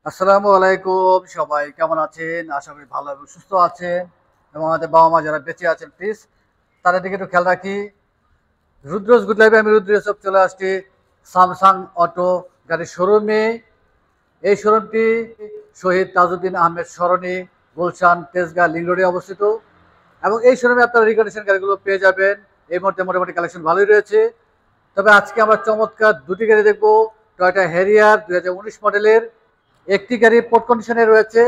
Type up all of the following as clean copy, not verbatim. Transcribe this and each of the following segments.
আসসালামু আলাইকুম, সবাই কেমন আছেন? আশা করি ভালো এবং সুস্থ আছেন এবং আমাদের বাবা-মা যারা বেঁচে আছেন প্লিজ তাদের দিকে একটু খেয়াল রাখি। রুদ্রজ গুড লাইফে আমি রুদ্র সব চলে আসছি স্যামসাং অটো গাড়ির শোরুমে। এই শোরুমটি শহীদ তাজউদ্দিন আহমেদ সরণি, গুলশান, তেজগাঁ, লিংক রোডে অবস্থিত এবং এই শোরুমে আপনারা রিকন্ডিশন গাড়িগুলো পেয়ে যাবেন। এই মুহূর্তে মোটামুটি কালেকশন ভালোই রয়েছে। তবে আজকে আমরা চমৎকার দুটি গাড়ি দেখবো। টয়োটা হ্যারিয়ার 2019 মডেলের একটি গাড়ি পোর্ট কন্ডিশনে রয়েছে।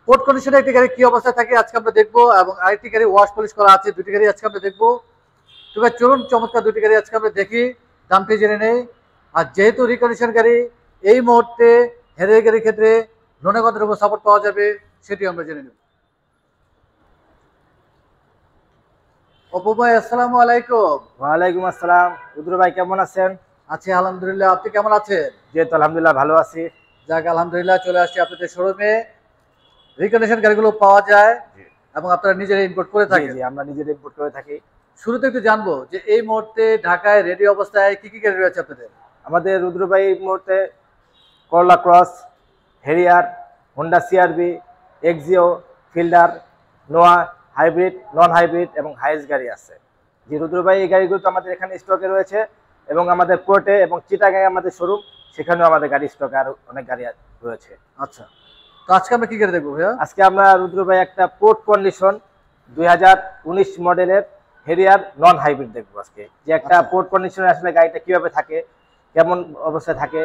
পোর্ট কন্ডিশনে একটি গাড়ি কি অবস্থায় থাকে আজকে আমরা দেখবো এবং আরেকটি গাড়ি ওয়াশ পলিশ করা আছে। দুটি গাড়ি আজকে আমরা দেখবো। তবে চলুন চমৎকার দুটি গাড়ি আজকে আমরা দেখি, দামটি জেনে নেই। আর যেহেতু রিকন্ডিশন গাড়ি, এই মুহূর্তে হেরিয়ার গাড়ির ক্ষেত্রে লোনে কত রকম সাপোর্ট পাওয়া যাবে সেটি আমরা জেনে নেব। অপু ভাই, আসসালামু আলাইকুম। ওয়ালাইকুম আসসালাম। রুদ্র ভাই কেমন আছেন? আছি আলহামদুলিল্লাহ, আপনি কেমন আছেন? জি তো আলহামদুলিল্লাহ ভালো আছি। যাক আলহামদুলিল্লাহ, চলে আসছি আপনাদের শোরুমে। রিকন্ডিশন গাড়িগুলো পাওয়া যায় জি এবং আপনারা নিজেরা ইম্পোর্ট করে জি থাকেন। জি আমরা নিজেরা ইম্পোর্ট করে থাকি। শুরুতে একটু জানবো যে এই মুহূর্তে ঢাকায় রেডি অবস্থায় কি কি গাড়ি রয়েছে আপনাদের? আমাদের রুদ্র ভাই এই মুহূর্তে Corolla Cross, Harrier, Honda CRV, Axio, Fielder, Noah, hybrid, non hybrid এবং হাইস গাড়ি আছে। জি রুদ্র ভাই এই গাড়িগুলো তো আমাদের এখানে স্টকে রয়েছে এবং আমাদের কোর্টে এবং চিটাগাঁয়ে আমাদের শোরুম, সেখানেও আমাদের গাড়ি স্টকে আরো অনেক গাড়ি রয়েছে। আচ্ছা, তো আজকে আমরা কি গাড়ি দেখবো ভাইয়া? আজকে আমরা রুদ্র ভাই একটা পোর্ট কন্ডিশন 2019 মডেলের হেরিয়ার নন হাইব্রিড দেখবো আজকে। যে একটা আচ্ছা। পোর্ট কন্ডিশনে আসলে গাড়িটা কিভাবে থাকে, কেমন অবস্থায় থাকে,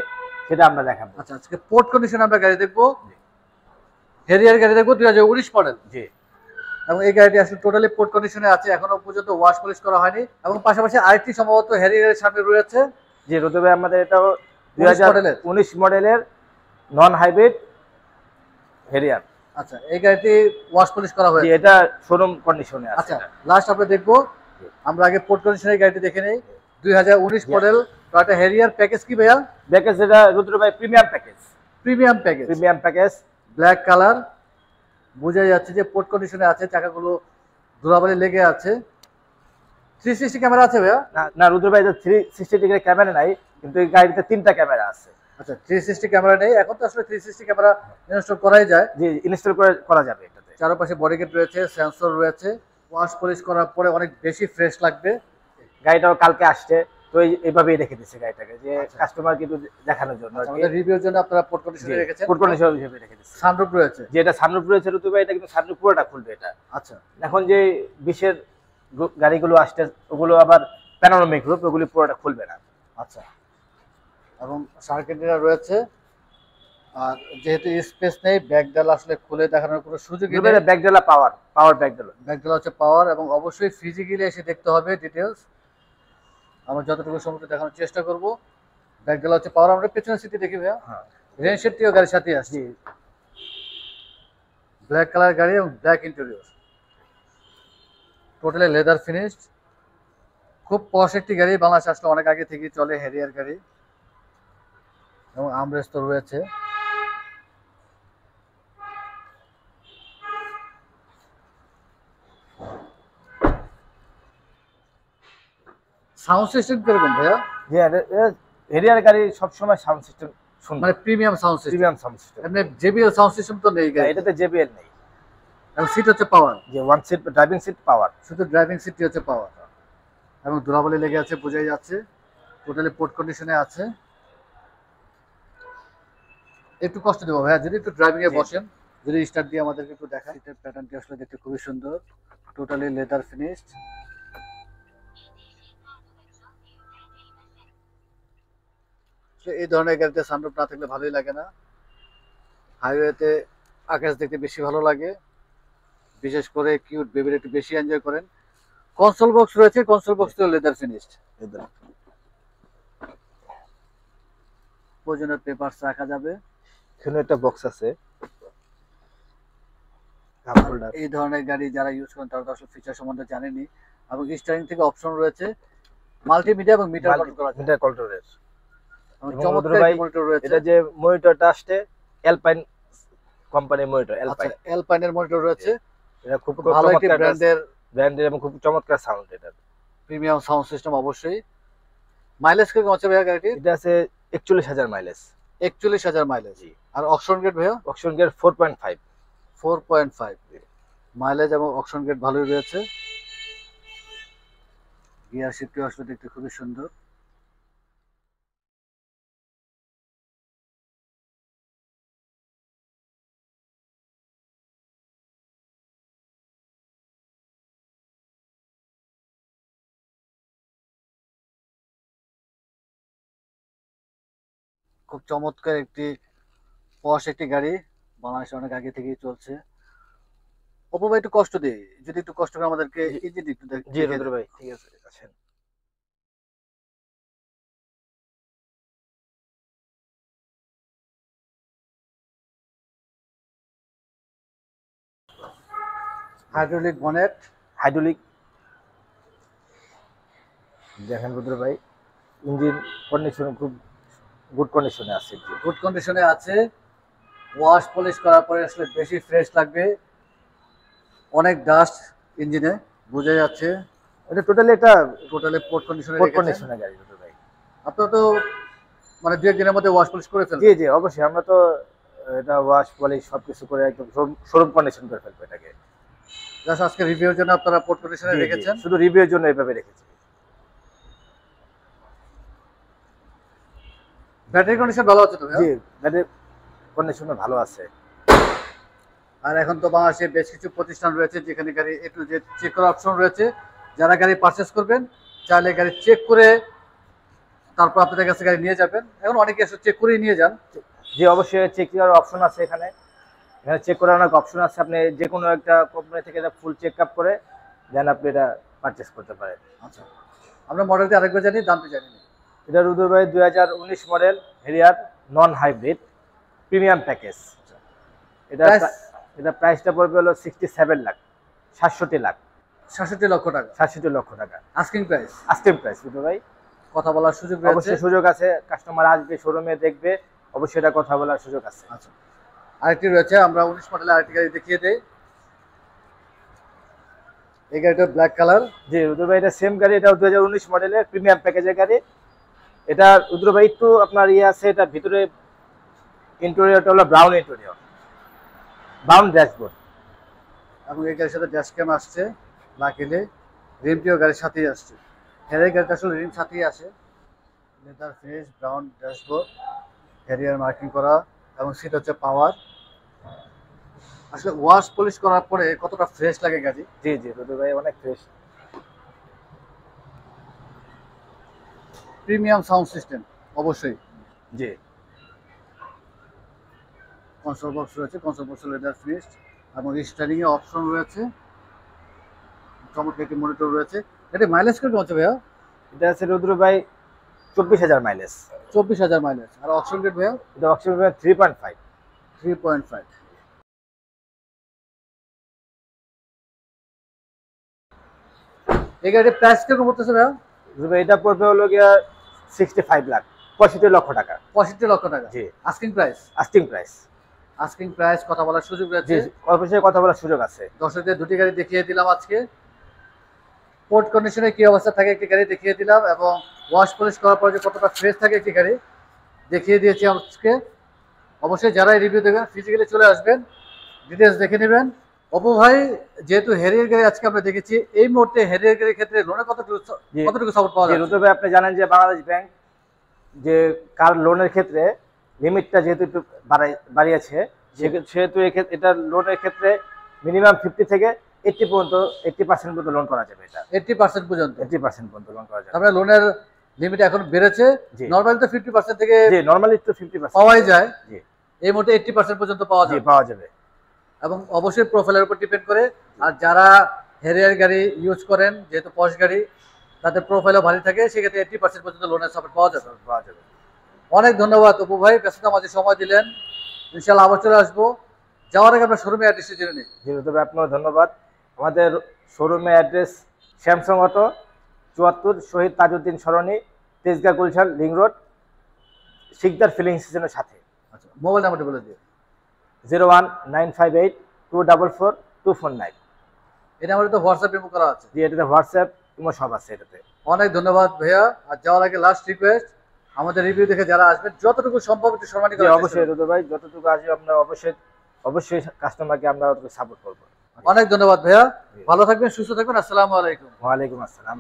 সেটা আমরা দেখাবো। আচ্ছা, আজকে পোর্ট কন্ডিশনে আমরা গাড়ি দেখবো। হেরিয়ার গাড়ি দেখবো 2019 মডেল জি এবং এই গাড়িটি আসলে টোটালি পোর্ট কন্ডিশনে আছে, এখনো পর্যন্ত ওয়াশ পলিশ করা হয়নি এবং পাশাপাশি আরেকটি সম্ভবত হেরিয়ারের সামনে রয়েছে জি রুদ্র ভাই আমাদের এটাও 19 মডেলের। 2019 মডেলের নন হাইব্রিড হেরিয়ার। আচ্ছা, এই গাড়িটি ওয়াশ পলিশ করা জি হয়েছে। এটা শোরুম কন্ডিশনে আছে। আচ্ছা, লাস্ট আমরা দেখবো। আমরা আগে পোর্ট কন্ডিশনের গাড়িটি দেখে নেই। 2019 মডেল টয়োটা হ্যারিয়ার। প্যাকেজ কি ভাইয়া? প্যাকেজ এটা রুদ্র ভাই premium package. Premium package, premium package, black colour. বোঝা যাচ্ছে যে পোর্ট কন্ডিশনে আছে, চাকাগুলো ধুলাবালি লেগে আছে। 360 ক্যামেরা আছে ভাইয়া? না না রুদ্র ভাই 360 ডিগ্রি ক্যামেরা নাই, কিন্তু এই গাড়িতে 3টা ক্যামেরা আছে। আচ্ছা, 360 ক্যামেরা নেই, এখন তো আসলে 360 ক্যামেরা ইনস্টল করাই যায়। জি ইনস্টল করা যাবে এটাতে। চারপাশে বডি কিট রয়েছে, সেন্সর রয়েছে। ওয়াশ পলিশ করার পরে অনেক বেশি ফ্রেশ লাগবে। গাড়িটাও কালকে আসছে, তো এইভাবেই রেখে দিচ্ছে গাড়িটাকে, যে কাস্টমার কিন্তু দেখানোর জন্য আর কি। আমাদের রিভিউর জন্য আপনারা পোর্ট কন্ডিশনে রেখেছেন। ফুড কন্ডিশন হিসেবে রেখে দিচ্ছে। সানরুফ রয়েছে। যে এটা সানরুফ রয়েছে রুতু ভাই, এটা কিন্তু সানরুফ পুরোটা খুলবে এটা। আচ্ছা এখন যে 20-এর গাড়িগুলো আসছে ওগুলো আবার প্যানোরামিক রূপ, ওগুলি পুরোটা খুলবে না। আচ্ছা, এবং সার্কিটরা রয়েছে। আর যেহেতু স্পেস নেই, ব্যাকডালা আসলে খুলে দেখানোর কোনো সুযোগই নেই। ব্যাকডালা পাওয়ার ব্যাকডালা। ব্যাকডালা হচ্ছে পাওয়ার এবং অবশ্যই ফিজিক্যালি এসে দেখতে হবে ডিটেলস। আমরা যতটুকু সময় দেখানোর চেষ্টা করব। ব্যাকডালা হচ্ছে পাওয়ার। আমরা পেছনের সিটে দেখি ভাইয়া। হ্যাঁ রেন শেডটিও গাড়ির সাথে আসছে। জি ব্ল্যাক কালার গাড়ি এবং black interior, totally leather finished. খুব পশ একটি গাড়ি, বাংলাদেশে আসলে অনেক আগে থেকেই চলে হ্যারিয়ার গাড়ি এবং আমরেস্ট তো রয়েছে। সাউন্ড সিস্টেম কিরকম ভাইয়া? জি হেরিয়ার গাড়ি সবসময় সাউন্ড সিস্টেম শুনবে, মানে premium sound system. Premium sound system. এমনি জেবিএল সাউন্ড সিস্টেম তো নেই গাড়ি। এটাতে জেবিএল নেই। এবং সিট হচ্ছে পাওয়ার, যে one seat driving seat power. শুধু ড্রাইভিং সিটটি হচ্ছে পাওয়ার এবং ধুলাবালি লেগে আছে, বোঝাই যাচ্ছে। টোটালি পোর্ট কন্ডিশনে আছে। একটু কষ্ট দেবো ভাইয়া যদি একটু ড্রাইভিং এ বসেন, যদি স্টার্ট দিয়ে আমাদেরকে একটু দেখান। সিটের প্যাটার্নটি আসলে দেখতে খুবই সুন্দর, টোটালি লেদার ফিনিশড। এই ধরনের গাড়িতে সানরুফ না থাকলে ভালোই লাগে না। হাইওয়েতে আকাশ দেখতে বেশি ভালো লাগে, বিশেষ করে কিউট বেবির একটু বেশি এনজয় করেন। কনসোল বক্স রয়েছে, কনসোল বক্স তো লেদার ফিনিশড। প্রয়োজনীয় পেপারস রাখা যাবে। এখানে একটা বক্স আছে। এই ধরনের গাড়ি যারা ইউজ করেন তারা তো আসলে ফিচার সম্বন্ধে জানেনি। এবং স্টারিং থেকে অপশন রয়েছে, মাল্টিমিডিয়া এবং মিটার কন্ট্রোল করা যায়। মিটার কন্ট্রোলের এবং এবং চমৎকার ভাই, মনিটর রয়েছে। এটা যে মনিটরটা আসছে অ্যালপাইন কোম্পানির মনিটর। আচ্ছা, অ্যালপাইনের মনিটর রয়েছে। এটা খুব ভালো একটি চমৎকার ব্র্যান্ডের এবং খুব চমৎকার সাউন্ড। এটা প্রিমিয়াম সাউন্ড সিস্টেম অবশ্যই। মাইলেজ কিরকম আছে ভাইয়া গাড়িটি? এটা আছে 41,000 মাইলেজ। 41,000 মাইলেজ। আর অকশন গেট ভাইয়া? Auction gear 4.5। 4.5। মাইলেজ এবং অকশন গেট ভালোই রয়েছে। গিয়ার শিফটটি আসলে দেখতে খুবই সুন্দর। খুব চমৎকার একটি পশ একটি গাড়ি, বাংলাদেশে অনেক আগে থেকেই চলছে। অপু ভাই একটু কষ্ট দিই, যদি একটু কষ্ট করে আমাদেরকে ইঞ্জিন একটু জি দেখিয়ে রুদ্র দেন। ভাই, ঠিক আছে, আছেন। Hydraulic bonnet. হাইড্রোলিক, দেখেন রুদ্র ভাই, ইঞ্জিন কন্ডিশন খুব গুড কন্ডিশনে আছে। গুড কন্ডিশনে আছে। ওয়াশ পলিশ করার পরে আসলে বেশি ফ্রেশ লাগবে। অনেক ডাস্ট ইঞ্জিনে বোঝা যাচ্ছে। এটা টোটালি একটা টোটালি পোর্ট কন্ডিশনে গুড রেখেছেন। কন্ডিশনের গাড়ি রুদ্র ভাই। আপনারা তো মানে 2-1 দিনের মধ্যে ওয়াশ পলিশ করে জি ফেলবেন। জি অবশ্যই, আমরা তো এটা ওয়াশ পলিশ সবকিছু করে একদম শোরুম কন্ডিশন করে ফেলবো এটাকে। জাস্ট আজকে রিভিউর জন্য আপনারা পোর্ট কন্ডিশনে জি জি, রেখেছেন। শুধু রিভিউর জন্য এভাবে রেখেছি। ব্যাটারি কন্ডিশন ভালো আছে তো ভাইয়া? জি, ব্যাটারি কন্ডিশন ভালো আছে। আর এখন তো বাংলাদেশে বেশ কিছু প্রতিষ্ঠান রয়েছে যেখানে গাড়ি A to Z চেক করার অপশন রয়েছে। যারা গাড়ি পারচেস করবেন চাইলে গাড়ি চেক করে তারপর আপনাদের কাছে গাড়ি নিয়ে যাবেন। এখন অনেকে এসে চেক করেই নিয়ে যান। জি অবশ্যই, চেক করার অপশন আছে এখানে। এখানে চেক করার অনেক অপশন আছে, আপনি যে কোনো একটা কোম্পানি থেকে এটা ফুল চেক আপ করে দেন আপনি এটা পারচেস করতে পারেন। আচ্ছা, আমরা মডেলটি আরেকবার জানি, দামটি জানি না। এটা রুদ্র ভাই 2019 model Harrier non hybrid premium package. এটা Price? এটা প্রাইসটা পড়বে হলো 67 লাখ, 67 লাখ, ৬৭ লক্ষ টাকা 67 লক্ষ টাকা আস্কিং প্রাইস। আস্কিং প্রাইস রুদ্র ভাই। কথা বলার সুযোগ রয়েছে। অবশ্যই সুযোগ আছে, কাস্টমার আসবে শোরুমে দেখবে, অবশ্যই এটা কথা বলার সুযোগ আছে। আচ্ছা, আরেকটি রয়েছে, আমরা 19 মডেলের আরেকটি গাড়ি দেখিয়ে দেই। এই গাড়িটা ব্ল্যাক কালার। জি রুদ্র ভাই, এটা সেম গাড়ি, এটাও 2019 মডেলের প্রিমিয়াম প্যাকেজের গাড়ি। এটা রুদ্র ভাই একটু আপনার ইয়ে আছে, এটা ভিতরে ইন্টেরিয়রটা হলো ব্রাউন ইন্টেরিয়র, ব্রাউন ড্যাশবোর্ড। এবং এই গাড়ির সাথে ড্যাশ ক্যাম আসছে, লাকিলি রিমটিও গাড়ির সাথেই আসছে। হ্যারিয়ার গাড়িটা আসলে রিম সাথেই আসে। Leather finish, brown dashboard, Harrier marking করা এবং সিট হচ্ছে পাওয়ার। আসলে ওয়াশ পলিশ করার পরে কতটা ফ্রেশ লাগে গাড়ি। জি জি রুদ্র ভাই, অনেক ফ্রেশ। প্রিমিয়াম সাউন্ড সিস্টেম অবশ্যই। জি, কনসোল বক্স রয়েছে, কনসোল বক্সে লেদার ফিনিশ এবং স্টারিং এ অপশন রয়েছে। চমৎকার একটি মনিটর রয়েছে। এটি মাইলেজ কিরকম হচ্ছে ভাইয়া? এটা আছে রুদ্র ভাই 24,000 মাইলেজ। 24,000 মাইলেজ। আর অপশন রেট ভাইয়া? এটা অক্সিজেন 3.5। 3.5। এই গাড়ির প্রাইস কিরকম পড়তেছে ভাইয়া? রুদ্র ভাই, এটা পড়বে হলো গিয়া 65 লাখ, 65 লক্ষ টাকা। 65 লক্ষ টাকা জি, asking price. Asking price. Asking price, কথা বলার সুযোগ জি, রয়েছে। অবশ্যই কথা বলার সুযোগ আছে। দর্শকদের দুটি গাড়ি দেখিয়ে দিলাম আজকে। পোর্ট কন্ডিশনে কি অবস্থা থাকে একটি গাড়ি দেখিয়ে দিলাম এবং ওয়াশ পলিশ করার পর যে কতটা ফ্রেশ থাকে একটি গাড়ি দেখিয়ে দিয়েছি আজকে। অবশ্যই যারা এই রিভিউ দেবেন ফিজিক্যালি চলে আসবেন, ডিটেলস দেখে নেবেন। অপু ভাই, যেহেতু হেরিয়ার গাড়ি আজকে আমরা দেখেছি, এই মুহূর্তে হেরিয়ার গাড়ির ক্ষেত্রে লোনে কতটুকু সাপোর্ট পাওয়া জি যায়? রুদ্র ভাই, আপনি জানেন যে বাংলাদেশ ব্যাংক যে কার লোনের ক্ষেত্রে লিমিটটা যেহেতু একটু বাড়িয়েছে, সেহেতু এটা লোনের ক্ষেত্রে মিনিমাম 50 থেকে 80% পর্যন্ত লোন করা যাবে। এটা 80% পর্যন্ত। 80% পর্যন্ত লোন করা যাবে। তারপরে লোনের লিমিট এখন বেড়েছে। জি। নরমালি তো 50% থেকে জি, নরমালি তো 50% পাওয়াই যায়। জি এই মুহূর্তে 80% পর্যন্ত পাওয়া জি যায় পাওয়া যাবে। এবং অবশ্যই প্রোফাইলের উপর ডিপেন্ড করে। আর যারা হেরিয়ার গাড়ি ইউজ করেন, যেহেতু পশ গাড়ি, তাদের প্রোফাইলও ভারী থাকে, সেক্ষেত্রে 80% পর্যন্ত লোনের সাপোর্ট পাওয়া যাবে। পাওয়া যাবে। অনেক ধন্যবাদ অপু ভাই, ব্যস্ততা মাঝে সময় দিলেন। ইনশাআল্লাহ আবার চলে আসবো। যাওয়ার আগে আমরা শোরুমে অ্যাড্রেসটি জেনে নিই। জি রুদ্র ভাই, আপনার ধন্যবাদ। আমাদের শোরুমে address Samsung auto, 74 Shahid Tajuddin Sarani, Tejgaon Gulshan link road, Sikder filling স্টেশনের সাথে। আচ্ছা, মোবাইল নাম্বারটি বলে দিই। 01958244249। এই নাম্বারে তো হোয়াটসঅ্যাপ ইমো করা আছে। জি, এটাতে হোয়াটসঅ্যাপ ইমো সব আছে এটাতে। অনেক ধন্যবাদ ভাইয়া। আর যাওয়ার আগে লাস্ট রিকোয়েস্ট, আমাদের রিভিউ দেখে যারা আসবেন যতটুকু সম্ভব একটু সম্মানিত জি করার চেষ্টা অবশ্যই করবেন। রুদ্র ভাই, যতটুকু আসবে আমরা অবশ্যই কাস্টমারকে আমরা সাপোর্ট করবো। অনেক ধন্যবাদ ভাইয়া, ভালো থাকবেন, সুস্থ থাকবেন, আসসালামু আলাইকুম। ওয়ালাইকুম আসসালাম।